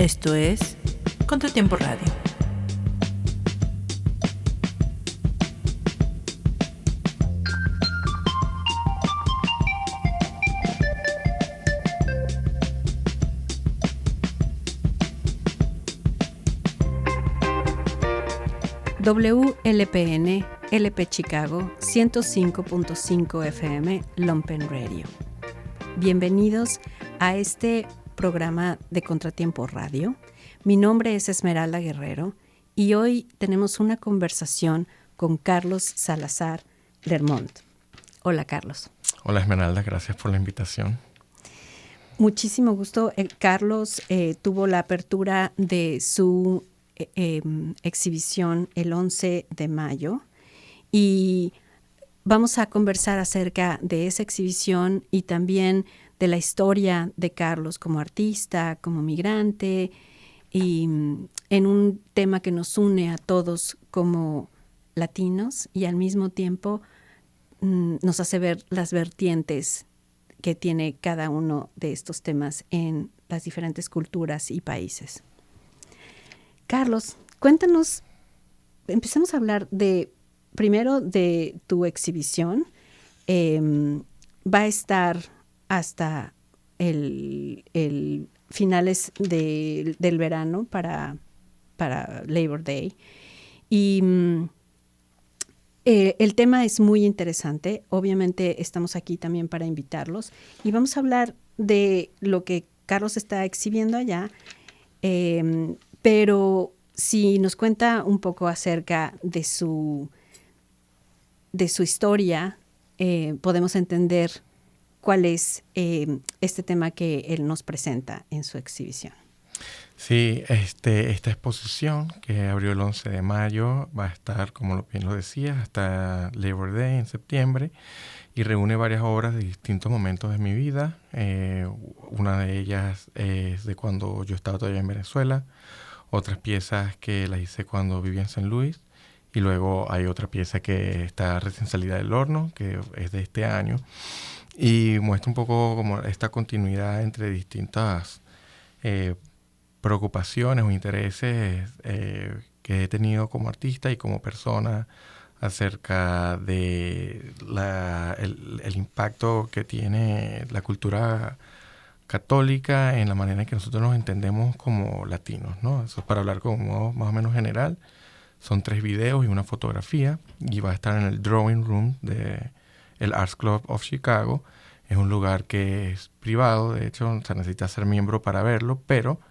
Esto es Contratiempo Radio. WLPN, LP Chicago, 105.5 FM, Lumpen Radio. Bienvenidos a este programa de Contratiempo Radio. Mi nombre es Esmeralda Guerrero y hoy tenemos una conversación con Carlos Salazar Lermont. Hola, Carlos. Hola, Esmeralda, gracias por la invitación. Muchísimo gusto. Carlos tuvo la apertura de su exhibición el 11 de mayo y vamos a conversar acerca de esa exhibición y también de la historia de Carlos como artista, como migrante y en un tema que nos une a todos como latinos y al mismo tiempo nos hace ver las vertientes que tiene cada uno de estos temas en las diferentes culturas y países. Carlos, cuéntanos, empecemos a hablar primero de tu exhibición. Va a estar hasta el finales del verano para Labor Day. Y el tema es muy interesante. Obviamente estamos aquí también para invitarlos. Y vamos a hablar de lo que Carlos está exhibiendo allá. Pero si nos cuenta un poco acerca de su historia, podemos entender cuál es este tema que él nos presenta en su exhibición. Sí, esta exposición que abrió el 11 de mayo va a estar, como bien lo decías, hasta Labor Day en septiembre y reúne varias obras de distintos momentos de mi vida. Una de ellas es de cuando yo estaba todavía en Venezuela, otras piezas que las hice cuando vivía en San Luis y luego hay otra pieza que está recién salida del horno, que es de este año. Y muestra un poco como esta continuidad entre distintas preocupaciones o intereses que he tenido como artista y como persona acerca de el impacto que tiene la cultura católica en la manera en que nosotros nos entendemos como latinos, ¿no? Eso es para hablar como más o menos general. Son 3 videos y una fotografía y va a estar en el Drawing Room del Arts Club of Chicago. Es un lugar que es privado, de hecho, se necesita ser miembro para verlo, pero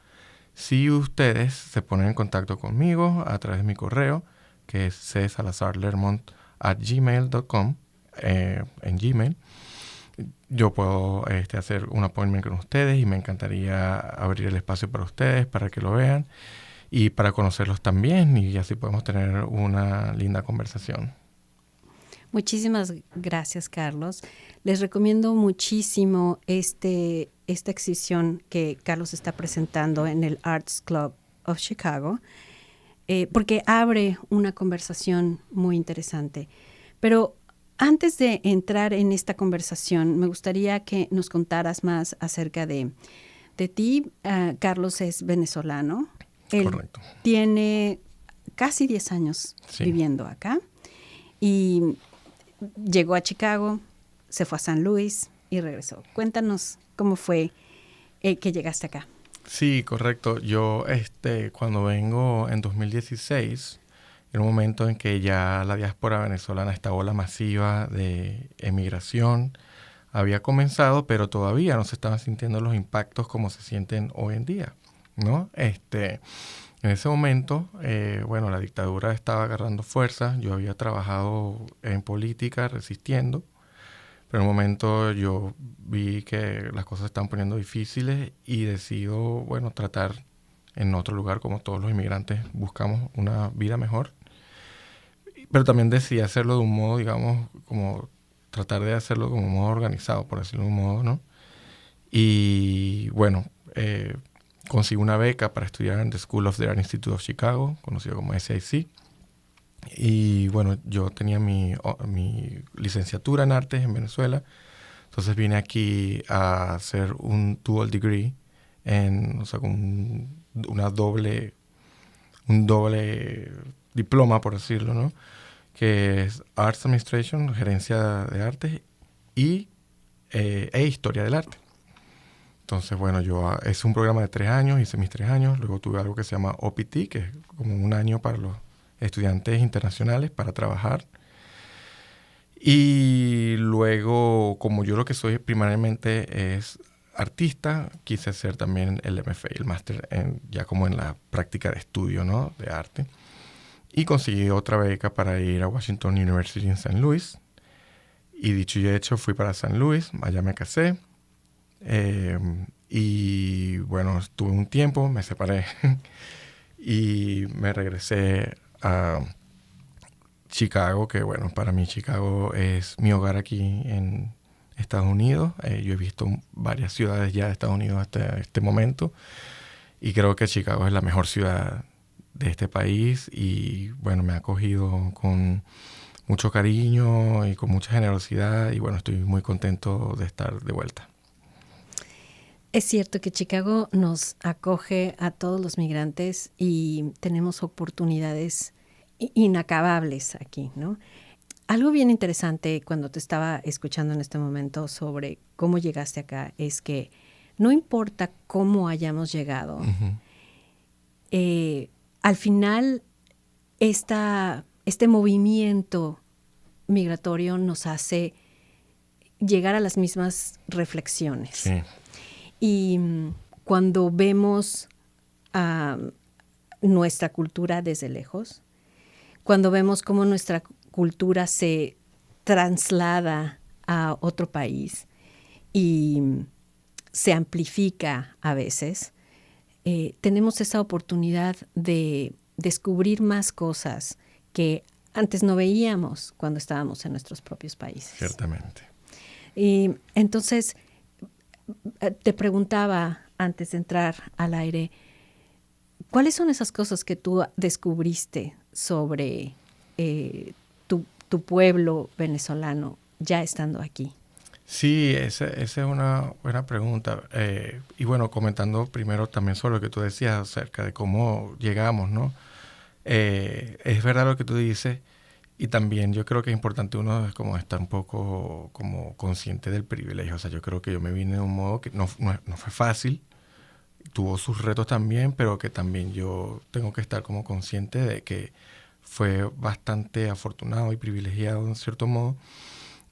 si ustedes se ponen en contacto conmigo a través de mi correo, que es csalazarlermont@gmail.com, en Gmail, yo puedo hacer un appointment con ustedes y me encantaría abrir el espacio para ustedes, para que lo vean y para conocerlos también y así podemos tener una linda conversación. Muchísimas gracias, Carlos. Les recomiendo muchísimo esta exhibición que Carlos está presentando en el Arts Club of Chicago, porque abre una conversación muy interesante. Pero antes de entrar en esta conversación, me gustaría que nos contaras más acerca de ti. Carlos es venezolano. Él Correcto. tiene casi 10 años viviendo acá y llegó a Chicago, se fue a San Luis y regresó. Cuéntanos cómo fue que llegaste acá. Sí, correcto. Yo cuando vengo en 2016, en un momento en que ya la diáspora venezolana, esta ola masiva de emigración, había comenzado, pero todavía no se estaban sintiendo los impactos como se sienten hoy en día, ¿no? En ese momento, la dictadura estaba agarrando fuerza. Yo había trabajado en política resistiendo, pero en un momento yo vi que las cosas se estaban poniendo difíciles y decido, tratar en otro lugar, como todos los inmigrantes buscamos una vida mejor. Pero también decidí hacerlo de un modo, digamos, como tratar de hacerlo como un modo organizado, por decirlo de un modo, ¿no? Y consigo una beca para estudiar en The School of the Art Institute of Chicago, conocido como SIC. Y yo tenía mi licenciatura en artes en Venezuela, entonces vine aquí a hacer un dual degree con un un doble diploma, por decirlo, ¿no? Que es Arts Administration, gerencia de arte, e historia del arte. Entonces, bueno, es un programa de 3 años, hice mis 3 años, luego tuve algo que se llama OPT, que es como un año para los estudiantes internacionales para trabajar. Y luego, como yo lo que soy primariamente es artista, quise hacer también el MFA, el máster ya como en la práctica de estudio, ¿no? De arte. Y conseguí otra beca para ir a Washington University en San Luis. Y dicho y hecho, fui para San Luis, allá me casé. Y bueno, estuve un tiempo, me separé y me regresé a Chicago, que bueno, para mí Chicago es mi hogar aquí en Estados Unidos. Yo he visto varias ciudades ya de Estados Unidos hasta este momento y creo que Chicago es la mejor ciudad de este país y bueno, me ha acogido con mucho cariño y con mucha generosidad y bueno, estoy muy contento de estar de vuelta. Es cierto que Chicago nos acoge a todos los migrantes y tenemos oportunidades inacabables aquí, ¿no? Algo bien interesante cuando te estaba escuchando en este momento sobre cómo llegaste acá es que no importa cómo hayamos llegado, al final este movimiento migratorio nos hace llegar a las mismas reflexiones. Sí. Y cuando vemos nuestra cultura desde lejos, cuando vemos cómo nuestra cultura se traslada a otro país y se amplifica a veces, tenemos esa oportunidad de descubrir más cosas que antes no veíamos cuando estábamos en nuestros propios países. Ciertamente. Y entonces te preguntaba antes de entrar al aire, ¿cuáles son esas cosas que tú descubriste sobre tu pueblo venezolano ya estando aquí? Sí, esa es una buena pregunta. Y bueno, comentando primero también sobre lo que tú decías acerca de cómo llegamos, ¿no? Es verdad lo que tú dices y también yo creo que es importante uno es como estar un poco como consciente del privilegio. O sea, yo creo que yo me vine de un modo que no fue fácil, tuvo sus retos también, pero que también yo tengo que estar como consciente de que fue bastante afortunado y privilegiado en cierto modo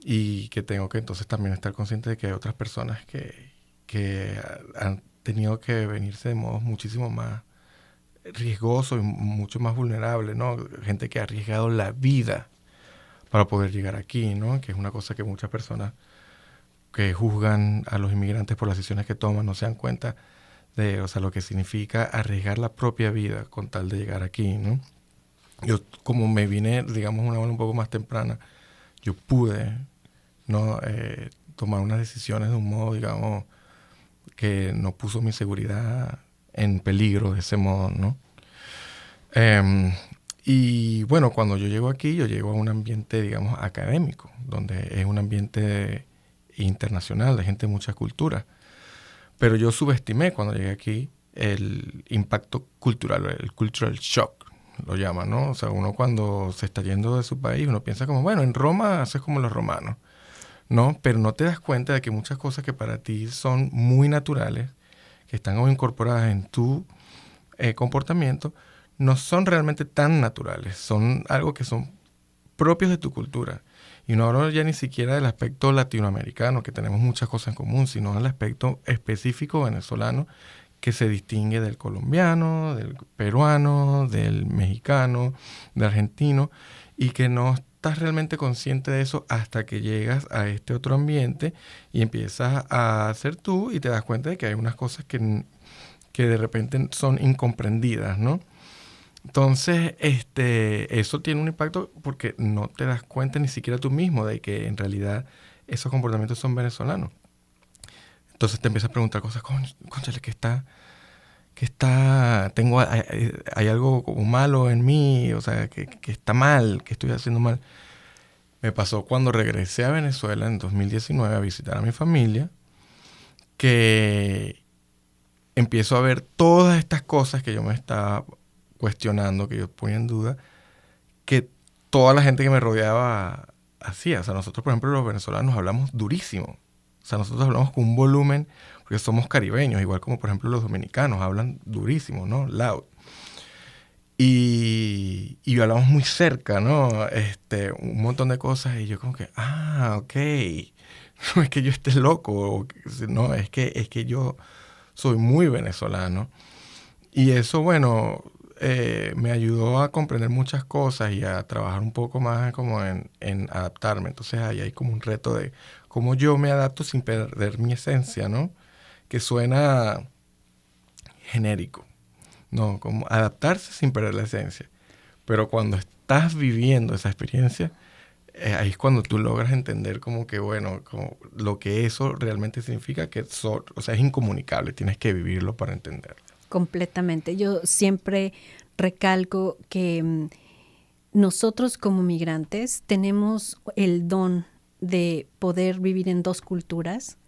y que tengo que entonces también estar consciente de que hay otras personas que han tenido que venirse de modos muchísimo más riesgosos y mucho más vulnerables, ¿no? Gente que ha arriesgado la vida para poder llegar aquí, ¿no? Que es una cosa que muchas personas que juzgan a los inmigrantes por las decisiones que toman no se dan cuenta de, o sea, lo que significa arriesgar la propia vida con tal de llegar aquí, ¿no? Yo, como me vine, digamos, una hora un poco más temprana, yo pude, ¿no? Tomar unas decisiones de un modo, digamos, que no puso mi seguridad en peligro de ese modo, ¿no? Y bueno, cuando yo llego aquí, yo llego a un ambiente, digamos, académico, donde es un ambiente internacional, de gente de muchas culturas. Pero yo subestimé cuando llegué aquí el impacto cultural, el cultural shock, lo llaman, ¿no? O sea, uno cuando se está yendo de su país, uno piensa como, bueno, en Roma haces como los romanos, ¿no? Pero no te das cuenta de que muchas cosas que para ti son muy naturales, que están incorporadas en tu comportamiento, no son realmente tan naturales, son algo que son propios de tu cultura. Y no hablo ya ni siquiera del aspecto latinoamericano, que tenemos muchas cosas en común, sino del aspecto específico venezolano, que se distingue del colombiano, del peruano, del mexicano, del argentino, y que no estás realmente consciente de eso hasta que llegas a este otro ambiente y empiezas a ser tú y te das cuenta de que hay unas cosas que de repente son incomprendidas, ¿no? Entonces, eso tiene un impacto porque no te das cuenta ni siquiera tú mismo de que en realidad esos comportamientos son venezolanos. Entonces te empiezas a preguntar cosas, cónchale, hay algo como malo en mí, o sea, que está mal, que estoy haciendo mal. Me pasó cuando regresé a Venezuela en 2019 a visitar a mi familia, que empiezo a ver todas estas cosas que yo me estaba cuestionando, que yo ponía en duda, que toda la gente que me rodeaba hacía. O sea, nosotros, por ejemplo, los venezolanos hablamos durísimo. O sea, nosotros hablamos con un volumen, porque somos caribeños, igual como, por ejemplo, los dominicanos hablan durísimo, ¿no? Loud. Y hablamos muy cerca, ¿no? Un montón de cosas. Y yo como que, ok. No es que yo esté loco. No, es que yo soy muy venezolano. Y eso, bueno, me ayudó a comprender muchas cosas y a trabajar un poco más como en adaptarme. Entonces ahí hay como un reto de cómo yo me adapto sin perder mi esencia, ¿no? Que suena genérico. No, como adaptarse sin perder la esencia. Pero cuando estás viviendo esa experiencia, ahí es cuando tú logras entender como que, bueno, como lo que eso realmente significa, que o sea, es incomunicable, tienes que vivirlo para entenderlo. Completamente. Yo siempre recalco que nosotros como migrantes tenemos el don de poder vivir en dos culturas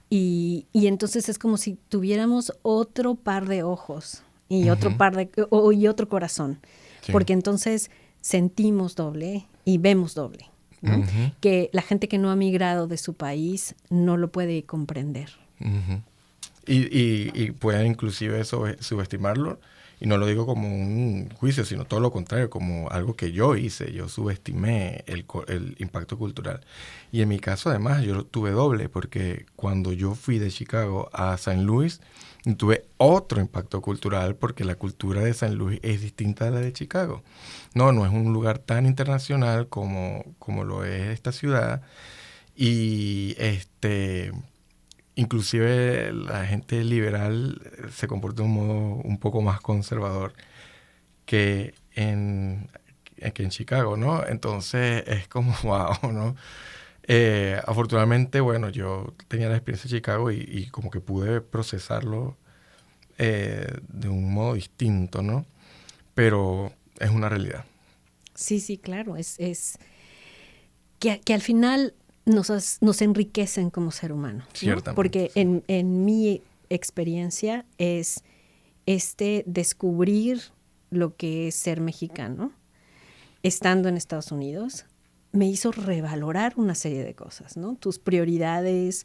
y entonces es como si tuviéramos otro par de ojos y otro par de y otro corazón, sí. Porque entonces sentimos doble y vemos doble, ¿no? Que la gente que no ha migrado de su país no lo puede comprender. Y pueden inclusive subestimarlo, y no lo digo como un juicio, sino todo lo contrario, como algo que yo hice. Yo subestimé el impacto cultural. Y en mi caso, además, yo tuve doble, porque cuando yo fui de Chicago a San Luis, tuve otro impacto cultural, porque la cultura de San Luis es distinta a la de Chicago. No es un lugar tan internacional como lo es esta ciudad. Y inclusive la gente liberal se comporta de un modo un poco más conservador que en Chicago, ¿no? Entonces es como, wow, ¿no? Afortunadamente, bueno, yo tenía la experiencia de Chicago y como que pude procesarlo de un modo distinto, ¿no? Pero es una realidad. Sí, claro. Es que al final nos enriquecen como ser humano, ¿no? Ciertamente. Porque sí. en mi experiencia es descubrir lo que es ser mexicano, estando en Estados Unidos, me hizo revalorar una serie de cosas, ¿no? Tus prioridades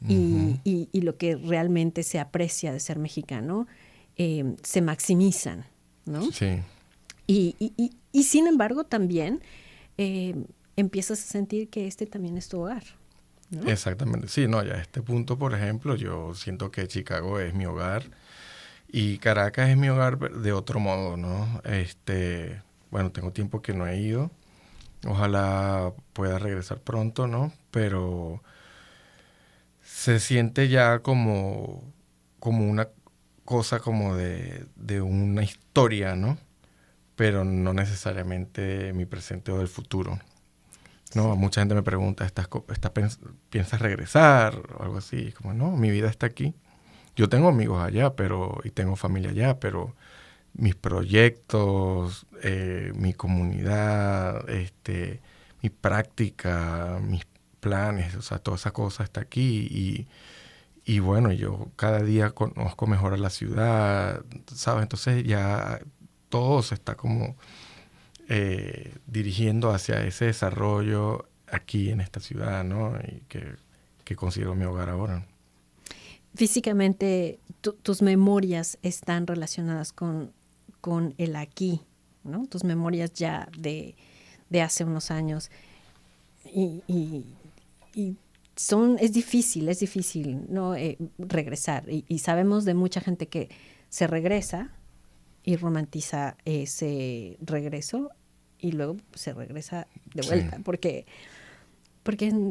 y lo que realmente se aprecia de ser mexicano se maximizan, ¿no? Sí. Y sin embargo también empiezas a sentir que también es tu hogar, ¿no? Exactamente. Sí, no, ya a este punto, por ejemplo, yo siento que Chicago es mi hogar y Caracas es mi hogar de otro modo, ¿no? Bueno, tengo tiempo que no he ido. Ojalá pueda regresar pronto, ¿no? Pero se siente ya como una cosa como de una historia, ¿no? Pero no necesariamente mi presente o del futuro. No, sí. Mucha gente me pregunta, ¿piensas regresar? O algo así. Como, no, mi vida está aquí. Yo tengo amigos allá, y tengo familia allá, pero mis proyectos, mi comunidad, mi práctica, mis planes, o sea, toda esa cosa está aquí. Y bueno, yo cada día conozco mejor a la ciudad, ¿sabes? Entonces ya todo se está como dirigiendo hacia ese desarrollo aquí en esta ciudad, ¿no? Y que considero mi hogar ahora. Físicamente, tus memorias están relacionadas con el aquí, ¿no? Tus memorias ya de hace unos años. Y es difícil, ¿no? Regresar. Y sabemos de mucha gente que se regresa y romantiza ese regreso y luego se regresa de vuelta, sí. porque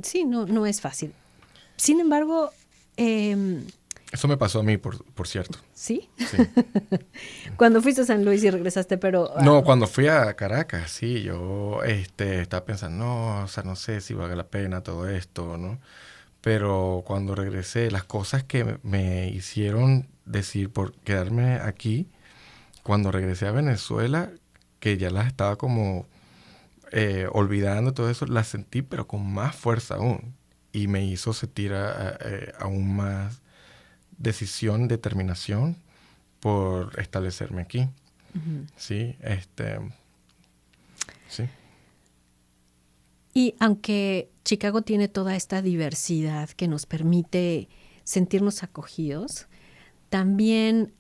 sí, no es fácil. Sin embargo, eso me pasó a mí, por cierto. ¿Sí? Sí. Cuando fuiste a San Luis y regresaste, pero... No, cuando fui a Caracas, sí, yo estaba pensando, no, o sea, no sé si valga la pena todo esto, ¿no? Pero cuando regresé, las cosas que me hicieron decir por quedarme aquí, cuando regresé a Venezuela, que ya las estaba como olvidando todo eso, las sentí, pero con más fuerza aún. Y me hizo sentir aún más decisión, determinación por establecerme aquí. Ujú. Sí, sí. Y aunque Chicago tiene toda esta diversidad que nos permite sentirnos acogidos, también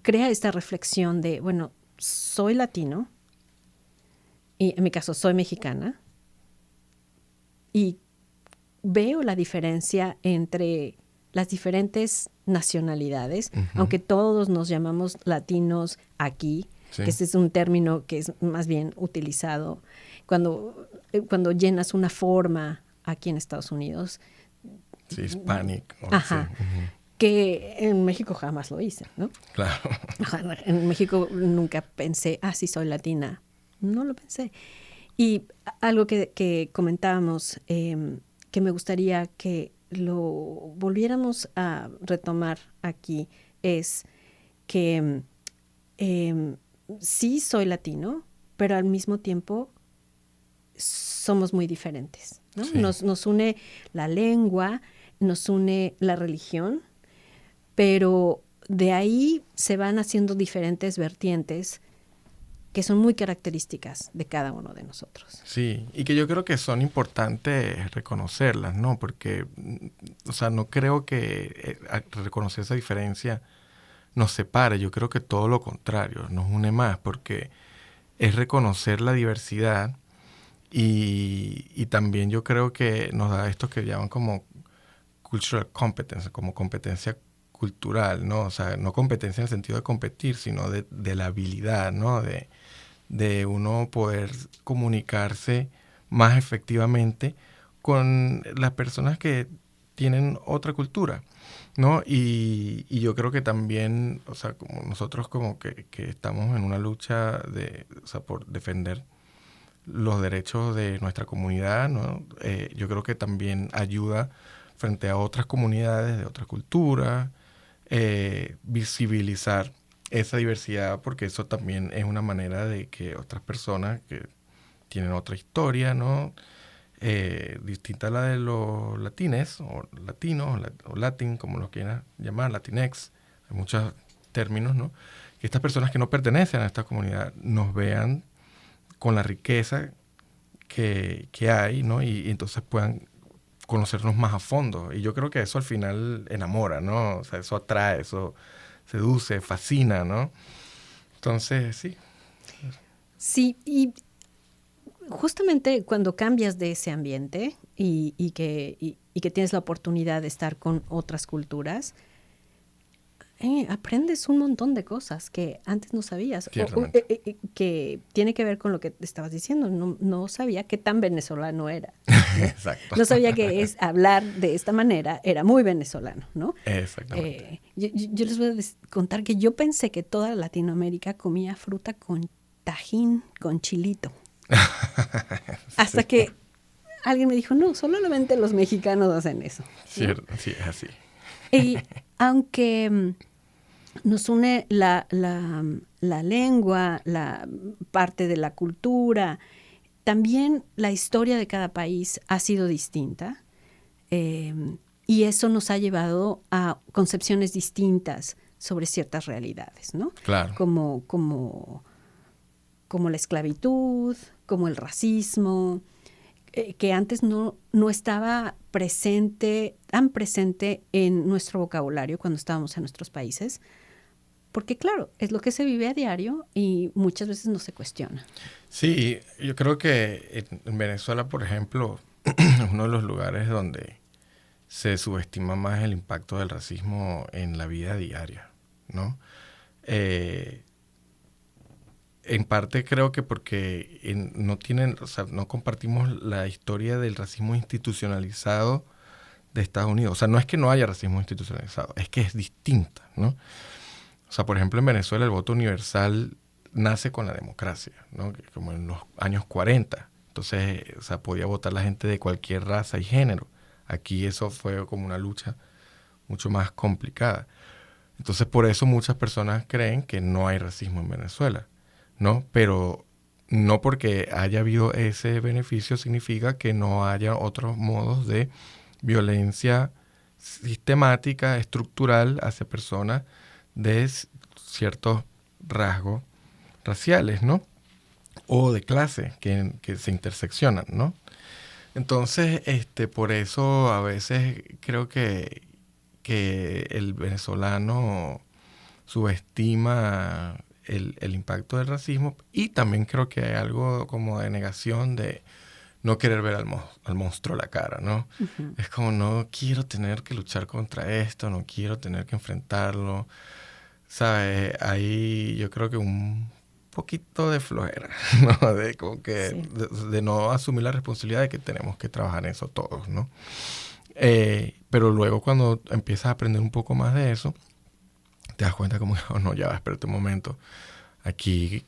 crea esta reflexión de, bueno, soy latino, y en mi caso soy mexicana, y veo la diferencia entre las diferentes nacionalidades, aunque todos nos llamamos latinos aquí, Sí. que ese es un término que es más bien utilizado cuando llenas una forma aquí en Estados Unidos. Sí, Hispanic. Ajá. Sí. Ujú. Que en México jamás lo hice, ¿no? Claro. Ajá, en México nunca pensé, sí, soy latina. No lo pensé. Y algo que comentábamos, que me gustaría que lo volviéramos a retomar aquí, es que sí soy latino, pero al mismo tiempo somos muy diferentes, ¿no? Sí. Nos une la lengua, nos une la religión, pero de ahí se van haciendo diferentes vertientes que son muy características de cada uno de nosotros. Sí, y que yo creo que son importantes reconocerlas, ¿no? Porque, o sea, no creo que reconocer esa diferencia nos separe. Yo creo que todo lo contrario, nos une más, porque es reconocer la diversidad y también yo creo que nos da esto que llaman como cultural competence, como competencia cultural, ¿no? O sea, no competencia en el sentido de competir, sino de la habilidad, ¿no? De uno poder comunicarse más efectivamente con las personas que tienen otra cultura, ¿no? Y yo creo que también, o sea, como nosotros como que estamos en una lucha o sea, por defender los derechos de nuestra comunidad, ¿no? Yo creo que también ayuda frente a otras comunidades de otra cultura, visibilizar esa diversidad, porque eso también es una manera de que otras personas que tienen otra historia, ¿no? Distinta a la de los latines, o latinos, o latin, como lo quieran llamar, latinex, hay muchos términos, ¿no? Que estas personas que no pertenecen a esta comunidad nos vean con la riqueza que hay, ¿no? Y entonces puedan conocernos más a fondo. Y yo creo que eso al final enamora, ¿no? O sea, eso atrae, eso seduce, fascina, ¿no? Entonces, sí. Sí, y justamente cuando cambias de ese ambiente y que tienes la oportunidad de estar con otras culturas, aprendes un montón de cosas que antes no sabías. Que tiene que ver con lo que estabas diciendo. No sabía qué tan venezolano era, ¿no? Exacto. No sabía que hablar de esta manera era muy venezolano, ¿no? Exactamente. Yo les voy a contar que yo pensé que toda Latinoamérica comía fruta con tajín, con chilito. Hasta que alguien me dijo, no, solamente los mexicanos hacen eso, ¿no? Cierto, sí, es así. Y aunque nos une la lengua, la parte de la cultura, también la historia de cada país ha sido distinta, y eso nos ha llevado a concepciones distintas sobre ciertas realidades, ¿no? Claro. Como la esclavitud, como el racismo, que antes no estaba tan presente en nuestro vocabulario cuando estábamos en nuestros países, porque claro, es lo que se vive a diario y muchas veces no se cuestiona. Sí, yo creo que en Venezuela, por ejemplo, es uno de los lugares donde se subestima más el impacto del racismo en la vida diaria, ¿no? En parte creo que porque no compartimos la historia del racismo institucionalizado de Estados Unidos. O sea, no es que no haya racismo institucionalizado, es que es distinta, ¿no? O sea, por ejemplo, en Venezuela el voto universal nace con la democracia, ¿no? Como en los años 40. Entonces, o sea, podía votar la gente de cualquier raza y género. Aquí eso fue como una lucha mucho más complicada. Entonces, por eso muchas personas creen que no hay racismo en Venezuela, ¿no? Pero no porque haya habido ese beneficio significa que no haya otros modos de violencia sistemática, estructural hacia personas de ciertos rasgos raciales, ¿no? O de clase que se interseccionan, ¿no? Entonces, por eso a veces creo que el venezolano subestima el impacto del racismo, y también creo que hay algo como de negación de no querer ver al monstruo a la cara, ¿no? Ujú. Es como, no quiero tener que luchar contra esto, no quiero tener que enfrentarlo, ¿sabes? Ahí yo creo que un poquito de flojera, ¿no? De como que Sí. de no asumir la responsabilidad de que tenemos que trabajar en eso todos, ¿no? Pero luego cuando empiezas a aprender un poco más de eso, te das cuenta como, oh, no, ya, espérate un momento. Aquí,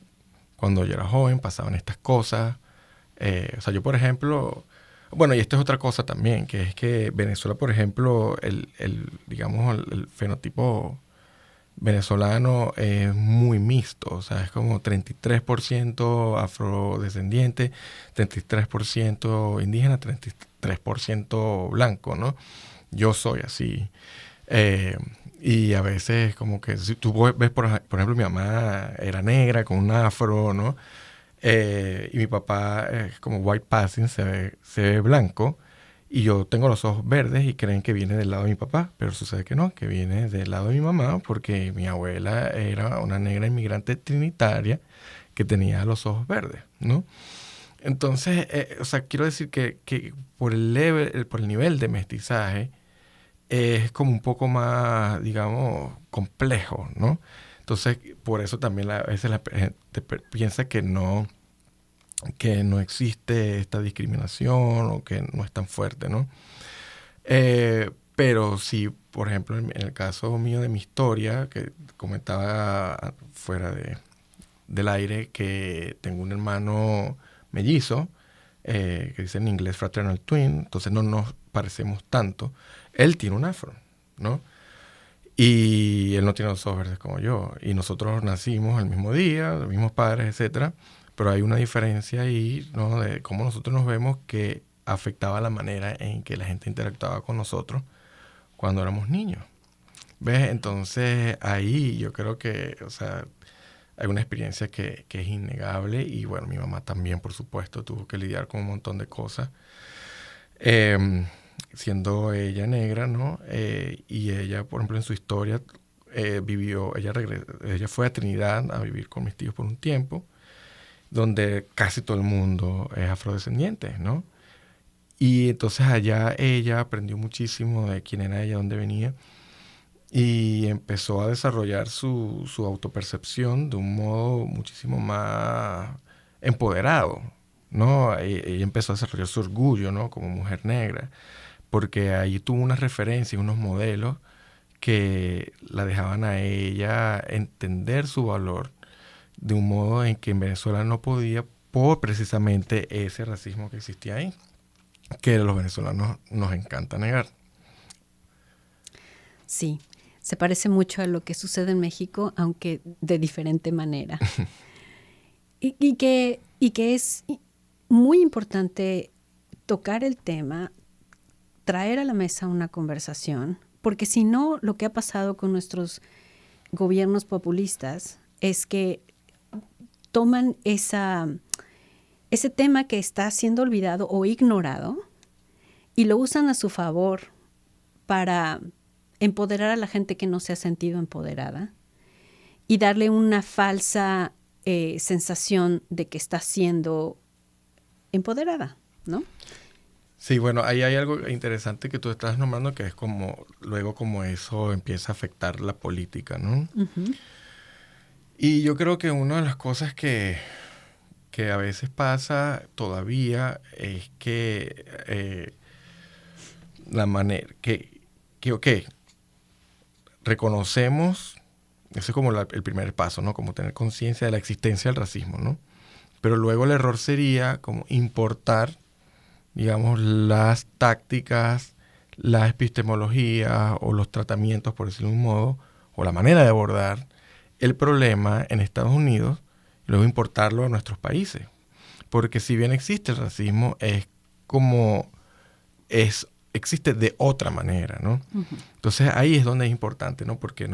cuando yo era joven, pasaban estas cosas. O sea, yo, por ejemplo, bueno, y esto es otra cosa también, que es que Venezuela, por ejemplo, digamos, el fenotipo venezolano es muy mixto. O sea, es como 33% afrodescendiente, 33% indígena, 33% blanco, ¿no? Yo soy así. Eh, y a veces como que si tú ves, por ejemplo, mi mamá era negra con un afro, ¿no? Y mi papá es como white passing, se ve blanco. Y yo tengo los ojos verdes y creen que viene del lado de mi papá, pero sucede que no, que viene del lado de mi mamá, porque mi abuela era una negra inmigrante trinitaria que tenía los ojos verdes, ¿no? Entonces, o sea, quiero decir que por el nivel de mestizaje, es como un poco más, digamos, complejo, ¿no? Entonces, por eso también a veces la gente piensa que no existe esta discriminación o que no es tan fuerte, ¿no? Pero sí, por ejemplo, en el caso mío de mi historia, que comentaba fuera del aire, que tengo un hermano mellizo, que dice en inglés fraternal twin, entonces no nos parecemos tanto. Él tiene un afro, ¿no? Y él no tiene los ojos verdes como yo. Y nosotros nacimos el mismo día, los mismos padres, etcétera. Pero hay una diferencia ahí, ¿no? De cómo nosotros nos vemos, que afectaba la manera en que la gente interactuaba con nosotros cuando éramos niños. ¿Ves? Entonces ahí yo creo que, o sea, hay una experiencia que es innegable. Y bueno, mi mamá también, por supuesto, tuvo que lidiar con un montón de cosas. Siendo ella negra, ¿no? Y ella, por ejemplo, en su historia ella fue a Trinidad a vivir con mis tíos por un tiempo, donde casi todo el mundo es afrodescendiente, ¿no? Y entonces allá ella aprendió muchísimo de quién era ella, dónde venía, y empezó a desarrollar su autopercepción de un modo muchísimo más empoderado, ¿no? Ella empezó a desarrollar su orgullo, ¿no? Como mujer negra, porque ahí tuvo unas referencias, unos modelos que la dejaban a ella entender su valor de un modo en que en Venezuela no podía, por precisamente ese racismo que existía ahí, que a los venezolanos nos encanta negar. Sí, se parece mucho a lo que sucede en México, aunque de diferente manera. Y que es muy importante tocar el tema, traer a la mesa una conversación, porque si no, lo que ha pasado con nuestros gobiernos populistas es que toman ese tema que está siendo olvidado o ignorado y lo usan a su favor para empoderar a la gente que no se ha sentido empoderada y darle una falsa sensación de que está siendo empoderada, ¿no? Sí, bueno, ahí hay algo interesante que tú estás nombrando, que es como, luego como eso empieza a afectar la política, ¿no? Uh-huh. Y yo creo que una de las cosas que a veces pasa todavía es que la manera ok, reconocemos, eso es como el primer paso, ¿no? Como tener conciencia de la existencia del racismo, ¿no? Pero luego el error sería como importar, digamos, las tácticas, la epistemología o los tratamientos, por decirlo de un modo, o la manera de abordar el problema en Estados Unidos y luego importarlo a nuestros países. Porque si bien existe el racismo, es existe de otra manera, ¿no? Uh-huh. Entonces ahí es donde es importante, ¿no? Porque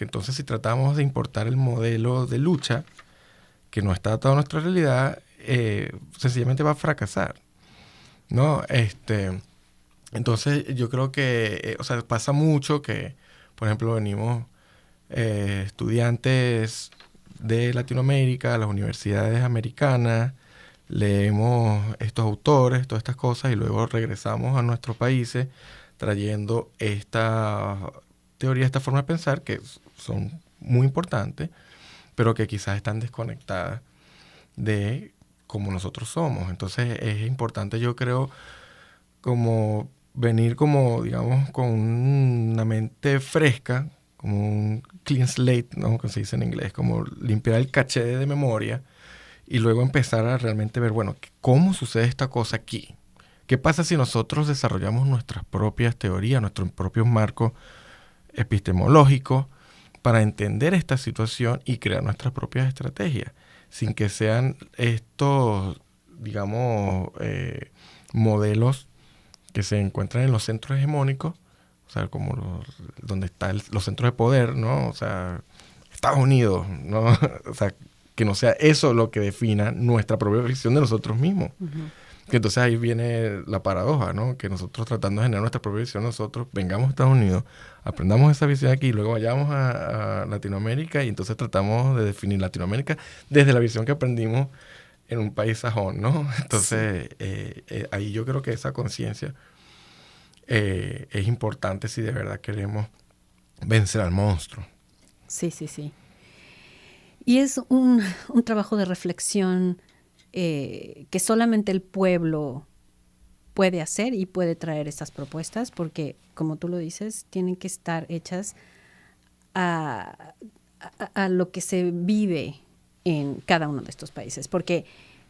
entonces si tratamos de importar el modelo de lucha que no está adaptado a nuestra realidad, sencillamente va a fracasar, ¿no? Entonces yo creo que, pasa mucho que, por ejemplo, venimos estudiantes de Latinoamérica, las universidades americanas, leemos estos autores, todas estas cosas, y luego regresamos a nuestros países trayendo esta teoría, esta forma de pensar, que son muy importantes, pero que quizás están desconectadas de cómo nosotros somos. Entonces es importante, yo creo, como venir como, digamos, con una mente fresca, como un clean slate, ¿no? Como se dice en inglés, como limpiar el caché de memoria y luego empezar a realmente ver, bueno, ¿cómo sucede esta cosa aquí? ¿Qué pasa si nosotros desarrollamos nuestras propias teorías, nuestros propios marcos epistemológicos para entender esta situación y crear nuestras propias estrategias, sin que sean estos, digamos, modelos que se encuentran en los centros hegemónicos, o sea, como donde están los centros de poder, ¿no? O sea, Estados Unidos, ¿no? O sea, que no sea eso lo que defina nuestra propia visión de nosotros mismos. Uh-huh. Que entonces ahí viene la paradoja, ¿no? Que nosotros tratando de generar nuestra propia visión, nosotros vengamos a Estados Unidos, aprendamos esa visión aquí, y luego vayamos a Latinoamérica y entonces tratamos de definir Latinoamérica desde la visión que aprendimos en un país sajón, ¿no? Entonces, sí. Ahí yo creo que esa conciencia es importante si de verdad queremos vencer al monstruo. Sí, sí, sí. Y es un trabajo de reflexión que solamente el pueblo puede hacer y puede traer estas propuestas, porque, como tú lo dices, tienen que estar hechas a lo que se vive en cada uno de estos países, porque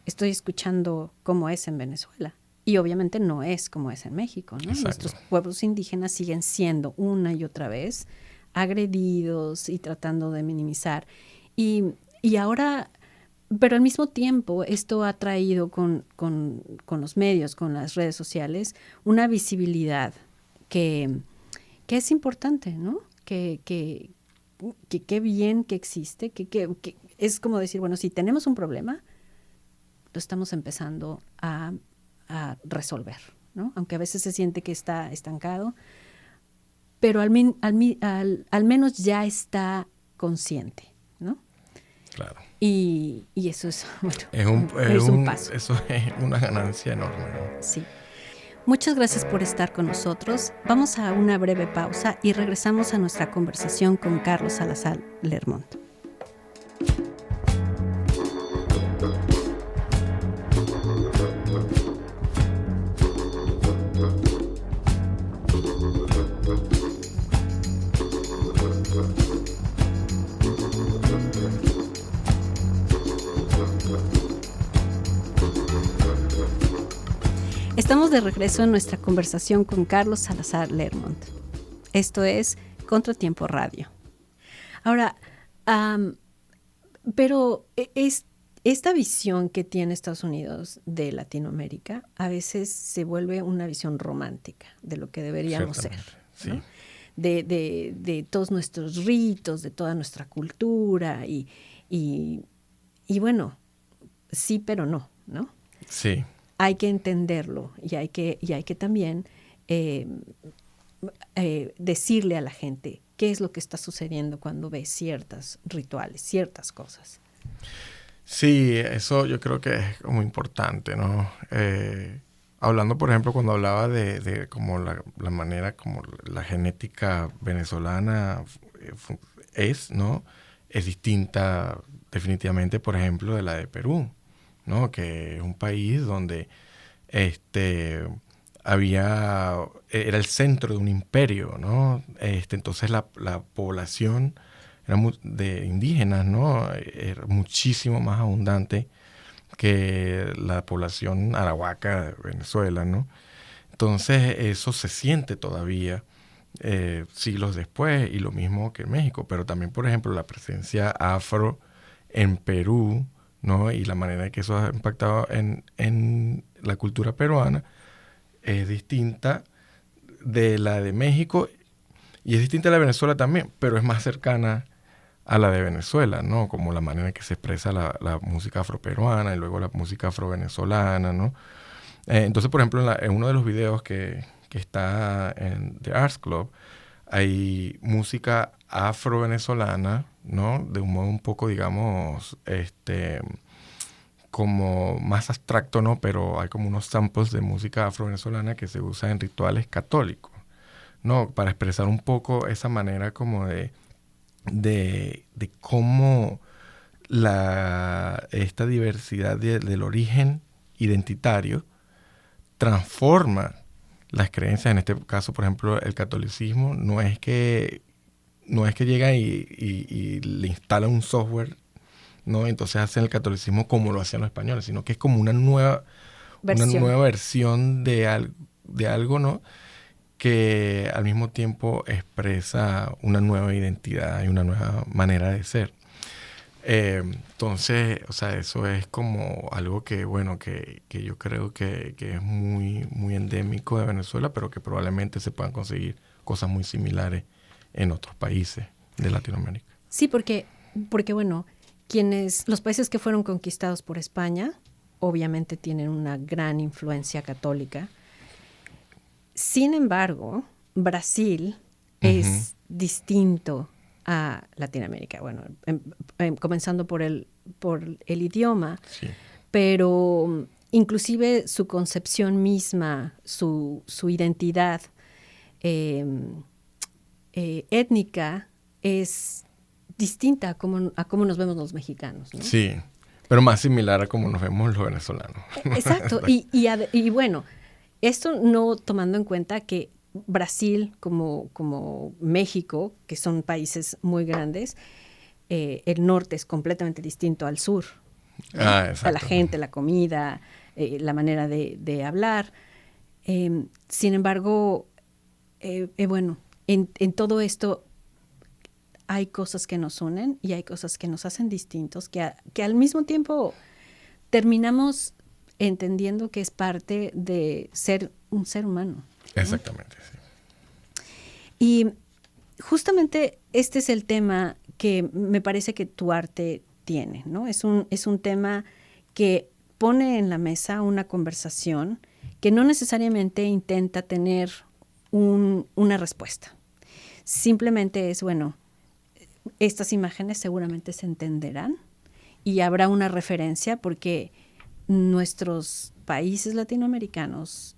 estoy escuchando cómo es en Venezuela y obviamente no es como es en México, ¿no? Nuestros pueblos indígenas siguen siendo una y otra vez agredidos y tratando de minimizar y ahora, pero al mismo tiempo esto ha traído con los medios, con las redes sociales, una visibilidad que es importante, ¿no? Que qué bien que existe, que es como decir, bueno, si tenemos un problema, lo estamos empezando a resolver, ¿no? Aunque a veces se siente que está estancado, pero al menos ya está consciente, ¿no? Claro. Y eso es, bueno, es un paso. Eso es una ganancia enorme, ¿no? Sí. Muchas gracias por estar con nosotros. Vamos a una breve pausa y regresamos a nuestra conversación con Carlos Salazar Lermont. Estamos de regreso en nuestra conversación con Carlos Salazar Lermont. Esto es Contratiempo Radio. Ahora, pero esta visión que tiene Estados Unidos de Latinoamérica a veces se vuelve una visión romántica de lo que deberíamos ser, ¿no? Sí. De todos nuestros ritos, de toda nuestra cultura y bueno, sí, pero no, ¿no? Sí. Hay que entenderlo y hay que también decirle a la gente qué es lo que está sucediendo cuando ve ciertos rituales, ciertas cosas. Sí, eso yo creo que es muy importante, ¿no? Hablando, por ejemplo, cuando hablaba de como la manera como la genética venezolana es, ¿no? Es distinta definitivamente, por ejemplo, de la de Perú, ¿no? Que es un país donde era el centro de un imperio, ¿no? Entonces la población de indígenas, ¿no? Era muchísimo más abundante que la población arahuaca de Venezuela, ¿no? Entonces eso se siente todavía siglos después, y lo mismo que en México, pero también, por ejemplo, la presencia afro en Perú, ¿no? Y la manera en que eso ha impactado en la cultura peruana es distinta de la de México, y es distinta a la de Venezuela también, pero es más cercana a la de Venezuela, ¿no? Como la manera en que se expresa la música afroperuana y luego la música afrovenezolana, ¿no? Entonces, por ejemplo, en uno de los videos que está en The Arts Club, hay música afro-venezolana, ¿no? De un modo un poco, digamos, como más abstracto, ¿no? Pero hay como unos samples de música afro-venezolana que se usan en rituales católicos, ¿no? Para expresar un poco esa manera como de cómo esta diversidad del origen identitario transforma las creencias. En este caso, por ejemplo, el catolicismo no es que llega y le instala un software, ¿no? Entonces hacen el catolicismo como lo hacían los españoles, sino que es como una nueva versión de algo, ¿no? Que al mismo tiempo expresa una nueva identidad y una nueva manera de ser. Entonces, o sea, eso es como algo que, bueno, que yo creo que es muy, muy endémico de Venezuela, pero que probablemente se puedan conseguir cosas muy similares en otros países de Latinoamérica. Sí, porque bueno, los países que fueron conquistados por España, obviamente tienen una gran influencia católica. Sin embargo, Brasil es distinto a Latinoamérica. Bueno, comenzando por el idioma, sí. Pero inclusive su concepción misma, su identidad étnica es distinta a cómo nos vemos los mexicanos, ¿no? Sí, pero más similar a cómo nos vemos los venezolanos. Exacto. Y bueno, esto no tomando en cuenta que Brasil como México, que son países muy grandes, el norte es completamente distinto al sur. ¿No? A la gente, la comida, la manera de hablar. Sin embargo, bueno, en todo esto hay cosas que nos unen y hay cosas que nos hacen distintos, que al mismo tiempo terminamos entendiendo que es parte de ser un ser humano, ¿no? Exactamente, sí. Y justamente este es el tema que me parece que tu arte tiene, ¿no? Es un tema que pone en la mesa una conversación que no necesariamente intenta tener una respuesta. Simplemente es, bueno, estas imágenes seguramente se entenderán y habrá una referencia porque nuestros países latinoamericanos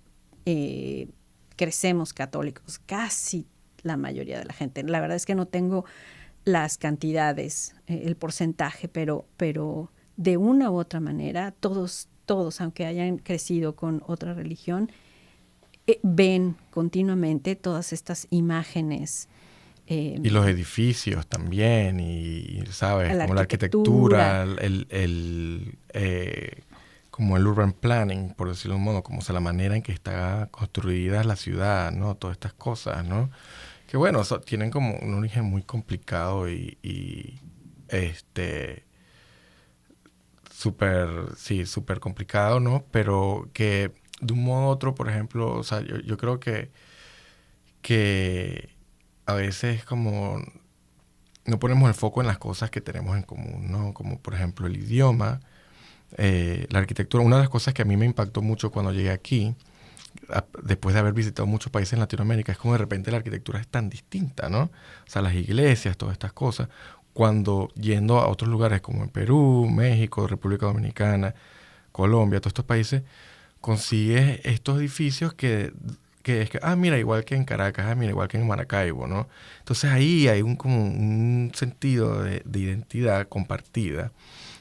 crecemos católicos, casi la mayoría de la gente. La verdad es que no tengo las cantidades, el porcentaje, pero de una u otra manera, todos, aunque hayan crecido con otra religión, ven continuamente todas estas imágenes. Y los edificios también, y ¿sabes? La como arquitectura. La arquitectura, como el urban planning, por decirlo de un modo, como la manera en que está construida la ciudad, ¿no? Todas estas cosas, ¿no? Que bueno, tienen como un origen muy complicado y súper complicado, ¿no? Pero que de un modo u otro, por ejemplo, o sea, yo creo que a veces como no ponemos el foco en las cosas que tenemos en común, ¿no? Como por ejemplo el idioma, la arquitectura. Una de las cosas que a mí me impactó mucho cuando llegué aquí, después de haber visitado muchos países en Latinoamérica, es como de repente la arquitectura es tan distinta, ¿no? O sea, las iglesias, todas estas cosas. Cuando yendo a otros lugares como en Perú, México, República Dominicana, Colombia, todos estos países, consigues estos edificios que es que, mira, igual que en Caracas, mira, igual que en Maracaibo, ¿no? Entonces ahí hay como un sentido de identidad compartida,